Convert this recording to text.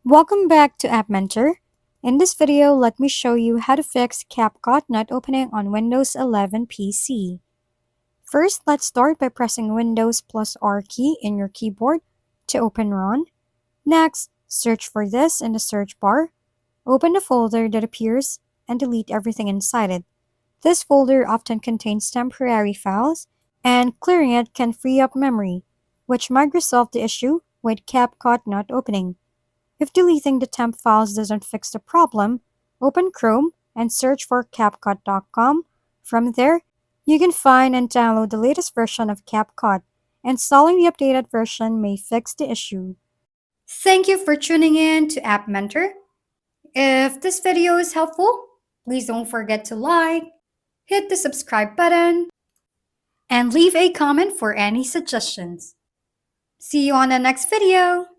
Welcome back to App Mentor. In this video, let me show you how to fix CapCut not opening on Windows 11 PC. First, let's start by pressing Windows plus R key in your keyboard to open Run. Next, search for this in the search bar. Open the folder that appears and delete everything inside it. This folder often contains temporary files, and clearing it can free up memory, which might resolve the issue with CapCut not opening. If deleting the temp files doesn't fix the problem, open Chrome and search for CapCut.com. From there, you can find and download the latest version of CapCut. Installing the updated version may fix the issue. Thank you for tuning in to App Mentor. If this video is helpful, please don't forget to like, hit the subscribe button, and leave a comment for any suggestions. See you on the next video!